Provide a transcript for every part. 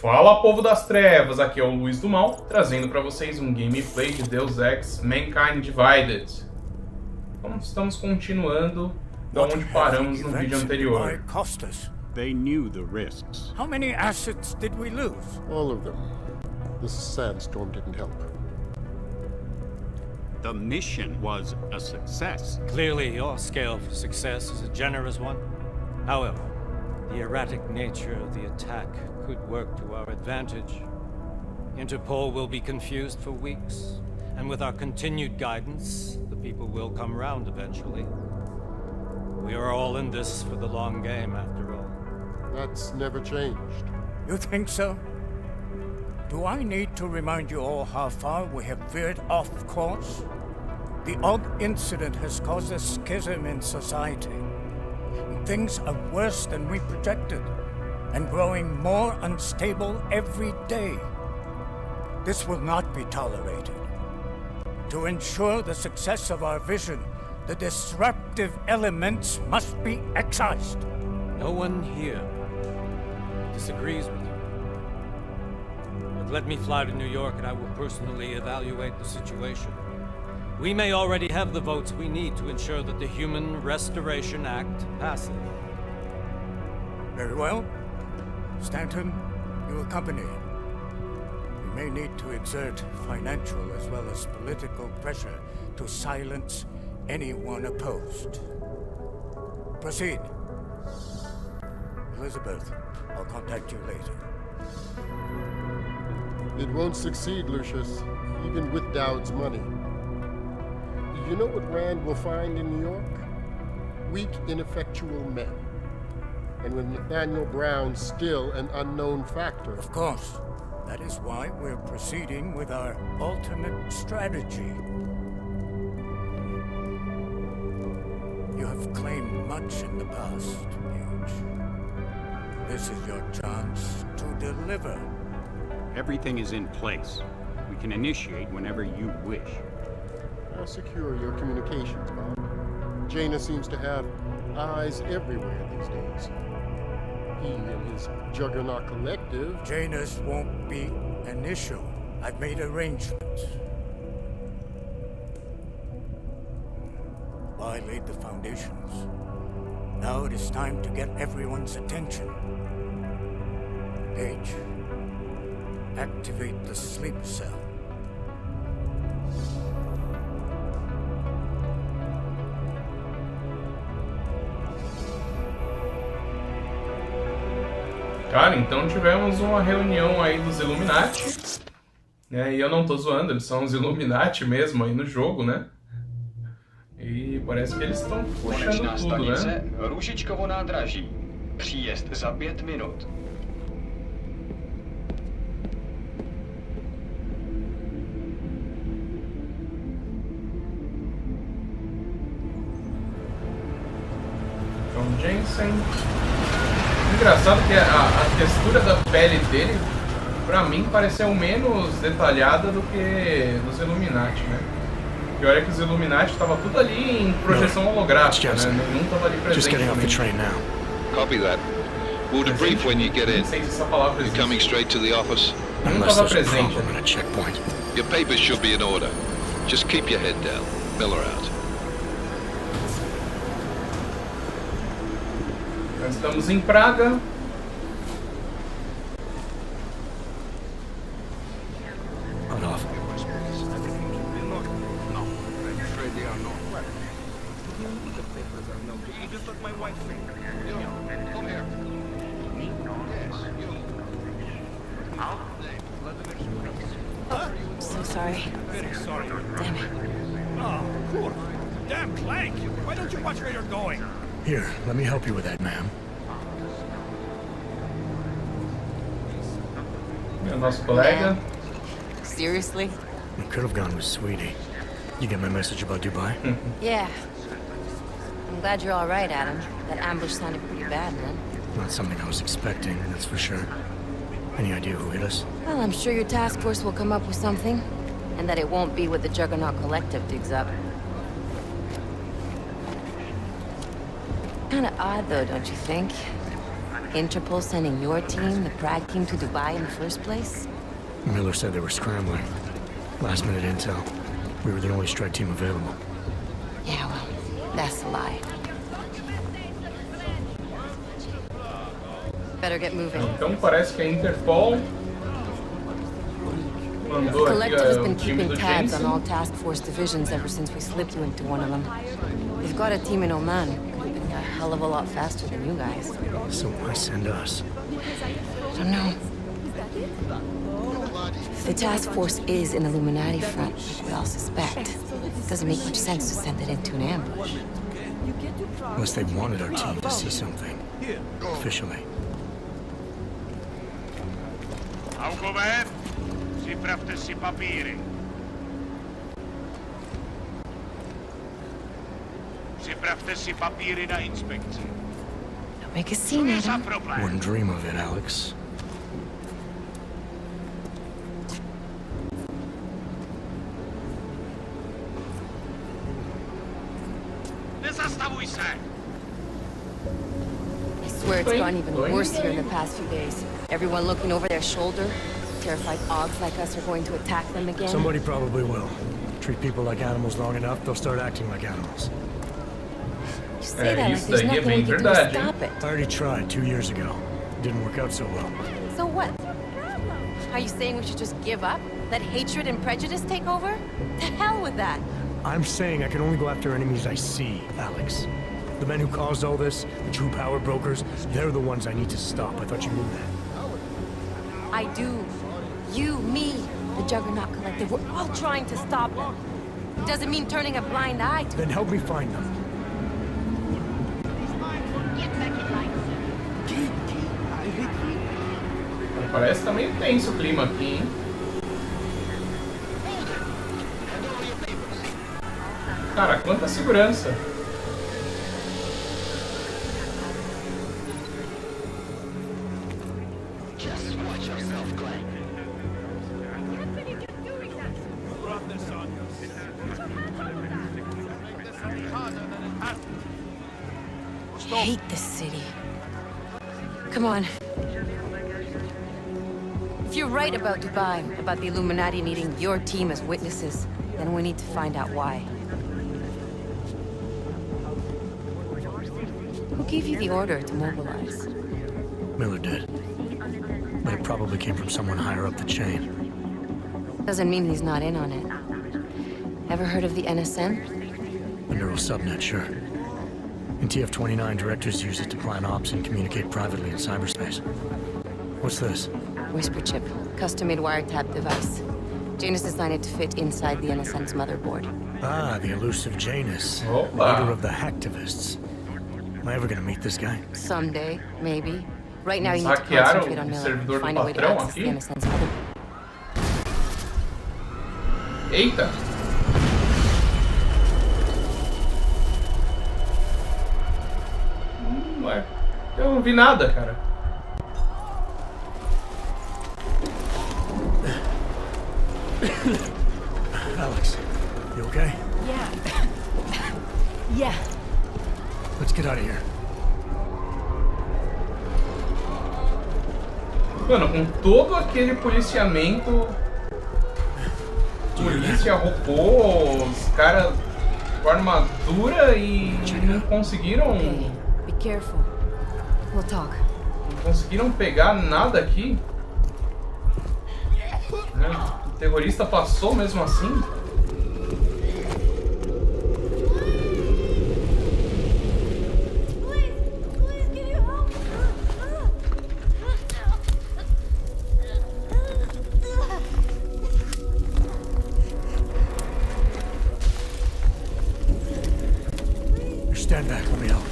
Fala, povo das trevas, aqui é o Luiz do Mal, trazendo para vocês um gameplay de Deus Ex Mankind Divided. Então, estamos continuando da onde paramos no vídeo anterior. They knew the risks. How many assets did we lose? All of them. This sandstorm didn't help. The mission was a success. Clearly, your scale for success is a generous one. However, the erratic nature of the attack could work to our advantage. Interpol will be confused for weeks, and with our continued guidance, the people will come round eventually. We are all in this for the long game, after all. That's never changed. You think so? Do I need to remind you all how far we have veered off course? The odd incident has caused a schism in society. Things are worse than we projected, and growing more unstable every day. This will not be tolerated. To ensure the success of our vision, the disruptive elements must be excised. No one here disagrees with you. But let me fly to New York and I will personally evaluate the situation. We may already have the votes we need to ensure that the Human Restoration Act passes. Very well. Stanton, you accompany. We may need to exert financial as well as political pressure to silence anyone opposed. Proceed. Elizabeth, I'll contact you later. It won't succeed, Lucius, even with Dowd's money. You know what Rand will find in New York? Weak, ineffectual men. And with Nathaniel Brown still an unknown factor. Of course. That is why we're proceeding with our alternate strategy. You have claimed much in the past, Huge. This is your chance to deliver. Everything is in place. We can initiate whenever you wish. I'll secure your communications, Bob. Jaina seems to have eyes everywhere these days. He and his Juggernaut collective... Janus won't be an issue. I've made arrangements. I laid the foundations. Now it is time to get everyone's attention. Page, activate the sleep cell. Cara, então tivemos uma reunião aí dos Illuminati, né? E eu não tô zoando, eles são os Illuminati mesmo aí no jogo, né? E parece que eles estão puxando tudo, né? Růžičkovo nádraží. Příjezd za 5 minut. Então, Jensen. Engraçado que a textura da pele dele, pra mim, pareceu menos detalhada do que dos Illuminati, né? E olha que os Illuminati tava tudo ali em projeção holográfica, né? Nenhum tava ali presente. Copy that. We'll debrief when you get in. Não sei se essa palavra You're coming straight to the office. Nenhum tava presente. Your papers should be in order. Just keep your head down. Miller out. Nós estamos em Praga. So sorry. Very sorry. Damn it. Oh, cool. Damn clank! Why don't you watch where you're going? Here, let me help you with that, ma'am. É o nosso colega. Seriously? I could have gone with Sweetie. You get my message about Dubai? Yeah. I'm glad you're all right, Adam. That ambush sounded pretty bad, man. Not something I was expecting, that's for sure. Any idea who hit us? Well, I'm sure your task force will come up with something. And that it won't be what the Juggernaut Collective digs up. Kinda odd, though, don't you think? Interpol sending your team, the Prague team, to Dubai in the first place? Miller said they were scrambling. Last minute intel. We were the only strike team available. Yeah, well, that's a lie. Better get moving. Então parece que a Interpol The mandou aqui collective has o been time keeping do tabs on Jensen. all task force divisions ever since we slipped you into one of them. They've got a team in Oman. Could have been a hell of a lot faster than you guys. So why send us? I don't know. If the task force is an Illuminati front, like we all suspect, it doesn't make much sense to send it into an ambush. Unless they wanted our team to see something. Officially. Algo bem? Sprawdźcie papiery. Sprawdźcie papiery na inspekcję. Don't make a scene, Adam. Wouldn't dream of it, Alex. Nie zastawuj się! I swear it's gotten even worse here in the past few days. Everyone looking over their shoulder. Terrified Augs like us are going to attack them again. Somebody probably will. Treat people like animals long enough, they'll start acting like animals. You say that like isso there's daí é nothing bem we can do to verdade, hein? stop it. I already tried 2 years ago. Didn't work out so well. So what? Are you saying we should just give up? Let hatred and prejudice take over? To hell with that. I'm saying I can only go after enemies I see, Alex. The men who caused all this, the true power brokers, they're the ones I need to stop. I thought you knew that. I do. You, me, the Juggernaut Collective, we're all trying to stop them. Doesn't mean turning a blind eye to Then help me find them. Parece que tá meio tenso o clima aqui, hein? Cara, quanta segurança! I hate this city. Come on. If you're right about Dubai, about the Illuminati needing your team as witnesses, then we need to find out why. Who gave you the order to mobilize? Miller did. But it probably came from someone higher up the chain. Doesn't mean he's not in on it. Ever heard of the NSN? The neural subnet, sure. In TF-29, directors use it to plan ops and communicate privately in cyberspace. What's this? Whisper chip, custom-made wiretap device. Janus designed it to fit inside the NSN's motherboard. Ah, the elusive Janus. Opa. Leader of the hacktivists. Am I ever gonna meet this guy? Someday, maybe. Right now you need to Hackearam concentrate on o Miller. servidor do Find a way to patrão access the aqui? NSN's motherboard. Eita! Ué, eu não vi nada, cara. Alex, you okay? Yeah. Yeah. Let's get out of here. Mano, com todo aquele policiamento, polícia, robô, os caras com armadura e não conseguiram, Okay, be careful. We'll talk. não conseguiram pegar nada aqui. Né? O terrorista passou mesmo assim. Stand back, let me help.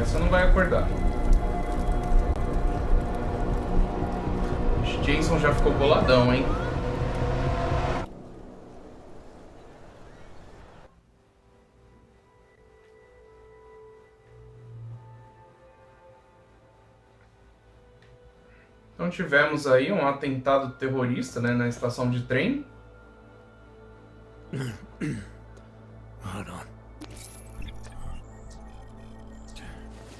Essa não vai acordar. O Jensen já ficou boladão, hein? Então tivemos aí um atentado terrorista, né, na estação de trem. Hold on.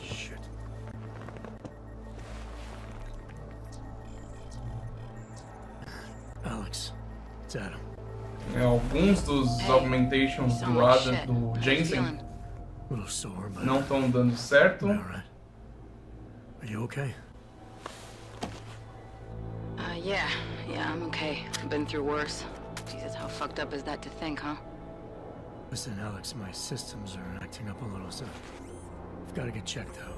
Shit. Alex, it's Adam. Alguns dos augmentations do Adam, do Jensen, não estão dando certo. Are you okay? Yeah, I'm okay. I've been through worse. Jesus, how fucked up is that to think, huh? Listen, Alex, my systems are acting up a little, so I've got to get checked out.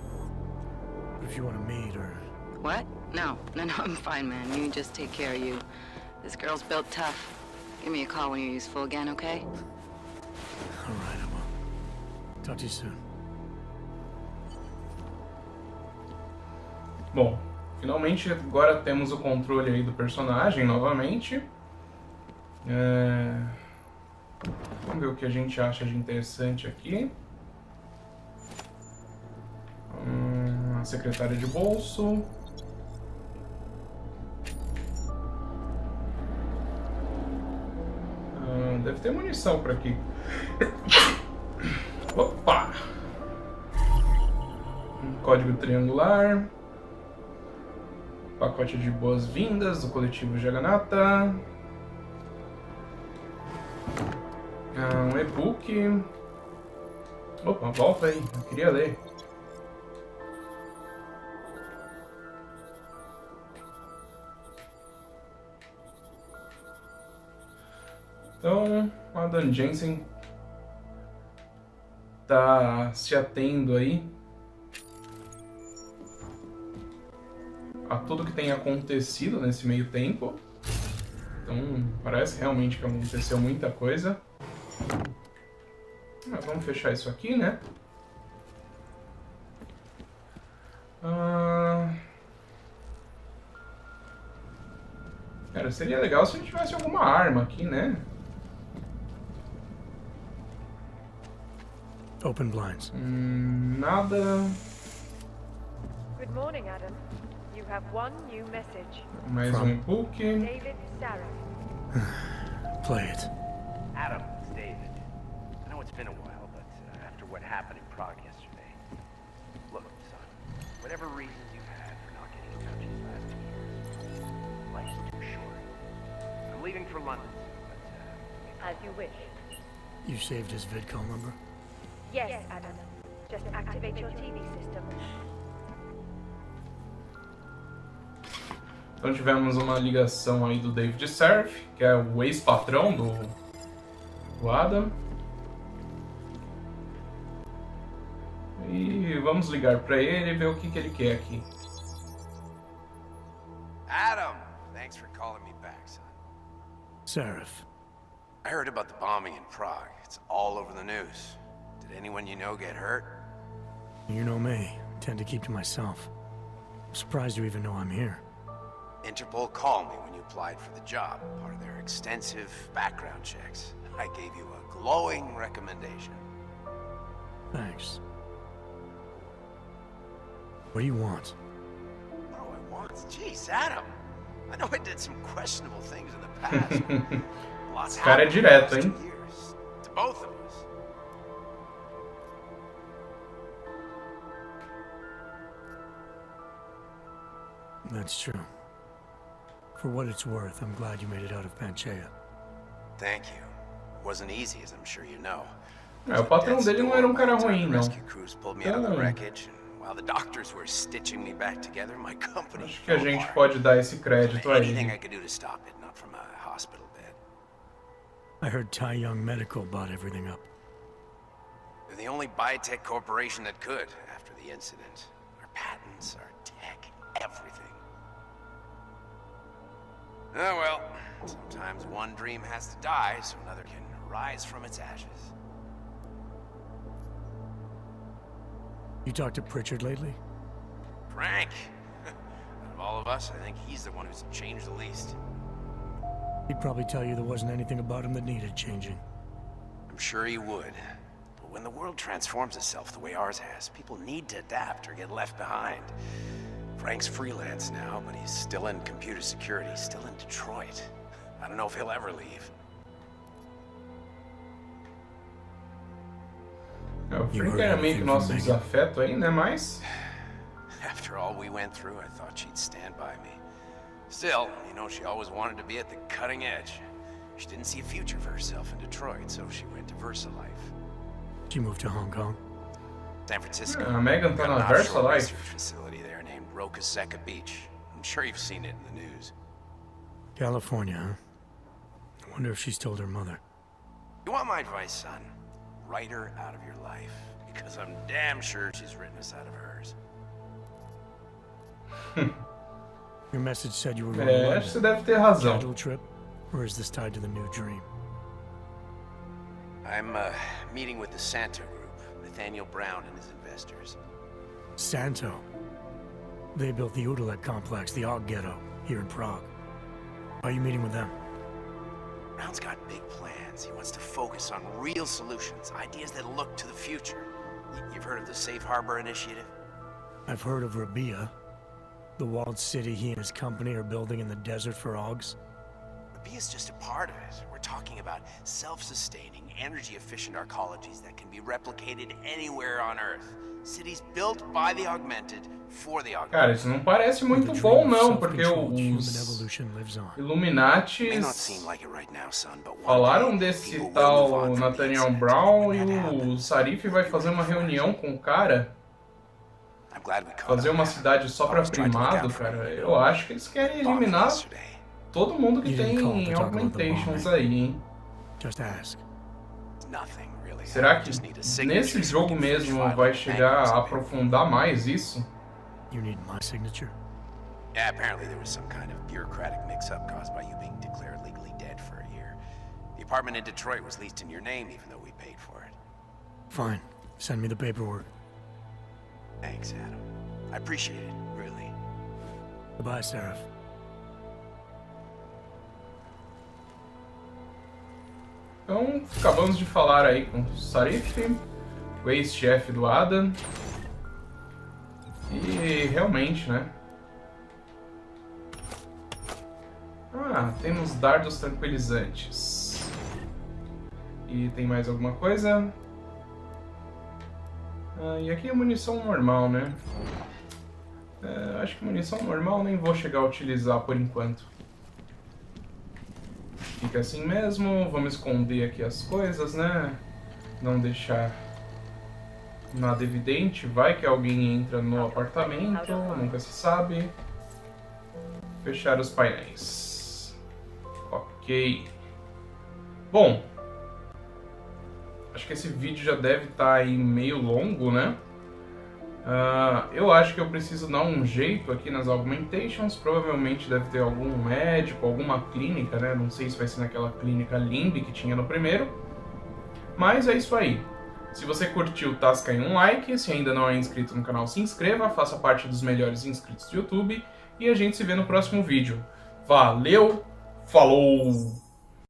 But if you want to meet or... What? No, I'm fine, man. You just take care of you. This girl's built tough. Give me a call when you're useful again, okay? All right, I will. Talk to you soon. Bom, finalmente agora temos o controle aí do personagem novamente. Vamos ver o que a gente acha de interessante aqui. A secretária de bolso. Deve ter munição por aqui. Opa! Um código triangular. Pacote de boas-vindas do coletivo Jaganata. Um e-book. Opa, volta aí, eu queria ler. Então, a Dan Jensen tá se atendo aí a tudo que tem acontecido nesse meio tempo. Então, parece realmente que aconteceu muita coisa. Mas vamos fechar isso aqui, né? Cara, seria legal se a gente tivesse alguma arma aqui, né? Open blinds. Nada. Good morning, Adam. You have one new message. Mais um e-book. David Sarah. Play it. Adam, it's David. I know it's been a while, but after what happened in Prague yesterday, look, son, whatever reasons you had for not getting in touch these last 2 years, life's too short. I'm leaving for London, but As you wish. You saved his vidcall number? Yes, Adam. Just activate your TV system. Então tivemos uma ligação aí do David Surf, que é o ex-patrão do Adam. E vamos ligar para ele e ver o que ele quer aqui. Adam, thanks for calling me back, son. Seraph. I heard about the bombing in Prague. It's all over the news. Did anyone you know get hurt? You know me. I tend to keep to myself. I'm surprised you even know I'm here. Interpol called me when you applied for the job, part of their extensive background checks. I gave you a glowing recommendation. Thanks. What do you want? What do I want? Jeez, Adam. I know I did some questionable things in the past. Lots Esse cara é happened in the direto, last hein? 2 years. To both of us. That's true. For what it's worth, I'm glad you made it out of Panchaea. Thank you. It wasn't easy, as I'm sure you know. O patrão dele não era um cara ruim, não. Rescue crews pulled me out of the wreckage, and while the doctors were stitching me back together, my company Acho que a gente pode dar esse crédito a anything ele. I could do to stop it, not from a hospital bed. I heard Tai Young Medical bought everything up. They're the only biotech corporation that could after the incident. Our patents, our tech, everything. Oh well, sometimes one dream has to die so another can rise from its ashes. You talked to Pritchard lately? Frank! Out of all of us, I think he's the one who's changed the least. He'd probably tell you there wasn't anything about him that needed changing. I'm sure he would. But when the world transforms itself the way ours has, people need to adapt or get left behind. Frank's freelance now, but he's still in computer security, still in Detroit. I don't know if he'll ever leave. O Frank era meio que nosso desafeto aí, né? Mas... After all we went through, I thought she'd stand by me. Still, you know, she always wanted to be at the cutting edge. She didn't see a future for herself in Detroit, so she went to Versa Life. She moved to Hong Kong? San Francisco. Megan tá na Versa Life. Facility there named Rokaseca Beach. I'm sure you've seen it in the news. California, huh? I wonder if she's told her mother. You want my advice, son? Write her out of your life, because I'm damn sure she's written us out of hers. Your message said you were going to acho que você deve ter razão. Casual trip, or is this tied to the new dream? I'm meeting with the Santo group, Nathaniel Brown and his investors. Santo? They built the Udalek complex, the Og ghetto, here in Prague. Why are you meeting with them? Brown's got big plans. He wants to focus on real solutions, ideas that look to the future. You've heard of the Safe Harbor Initiative? I've heard of Rabia, the walled city he and his company are building in the desert for Augs. Rabia's just a part of it. We're talking about self-sustaining, energy-efficient arcologies that can be replicated anywhere on Earth. Cities built by the augmented for the augmented. Cara, isso não parece muito bom não, porque os Illuminati falaram desse tal Nathaniel Brown e o Sarif vai fazer uma reunião com o cara. Fazer uma cidade só pra primado, cara. Eu acho que eles querem eliminar todo mundo que tem augmentations aí, hein? Será que nesse jogo mesmo vai chegar a aprofundar mais isso? Yeah, apparently there was some kind of bureaucratic mix-up caused by you being declared legally dead for a year. The apartment in Detroit was leased in your name, even though we paid for it. Fine. Send me the paperwork. Thanks, Adam. I appreciate it, really. Goodbye, Seraph. Então, acabamos de falar aí com o Sarif, o ex-chefe do Adam. E realmente, né? Ah, temos dardos tranquilizantes. E tem mais alguma coisa? Ah, e aqui é munição normal, né? Acho que munição normal nem vou chegar a utilizar por enquanto. Fica assim mesmo, vamos esconder aqui as coisas, né? Não deixar nada evidente, vai que alguém entra no apartamento, nunca se sabe. Fechar os painéis. Ok. Bom, acho que esse vídeo já deve estar aí meio longo, né? Eu acho que eu preciso dar um jeito aqui nas augmentations. Provavelmente deve ter algum médico, alguma clínica, né? Não sei se vai ser naquela clínica Limb que tinha no primeiro. Mas é isso aí. Se você curtiu, tasca aí um like. Se ainda não é inscrito no canal, se inscreva. Faça parte dos melhores inscritos do YouTube. E a gente se vê no próximo vídeo. Valeu, falou!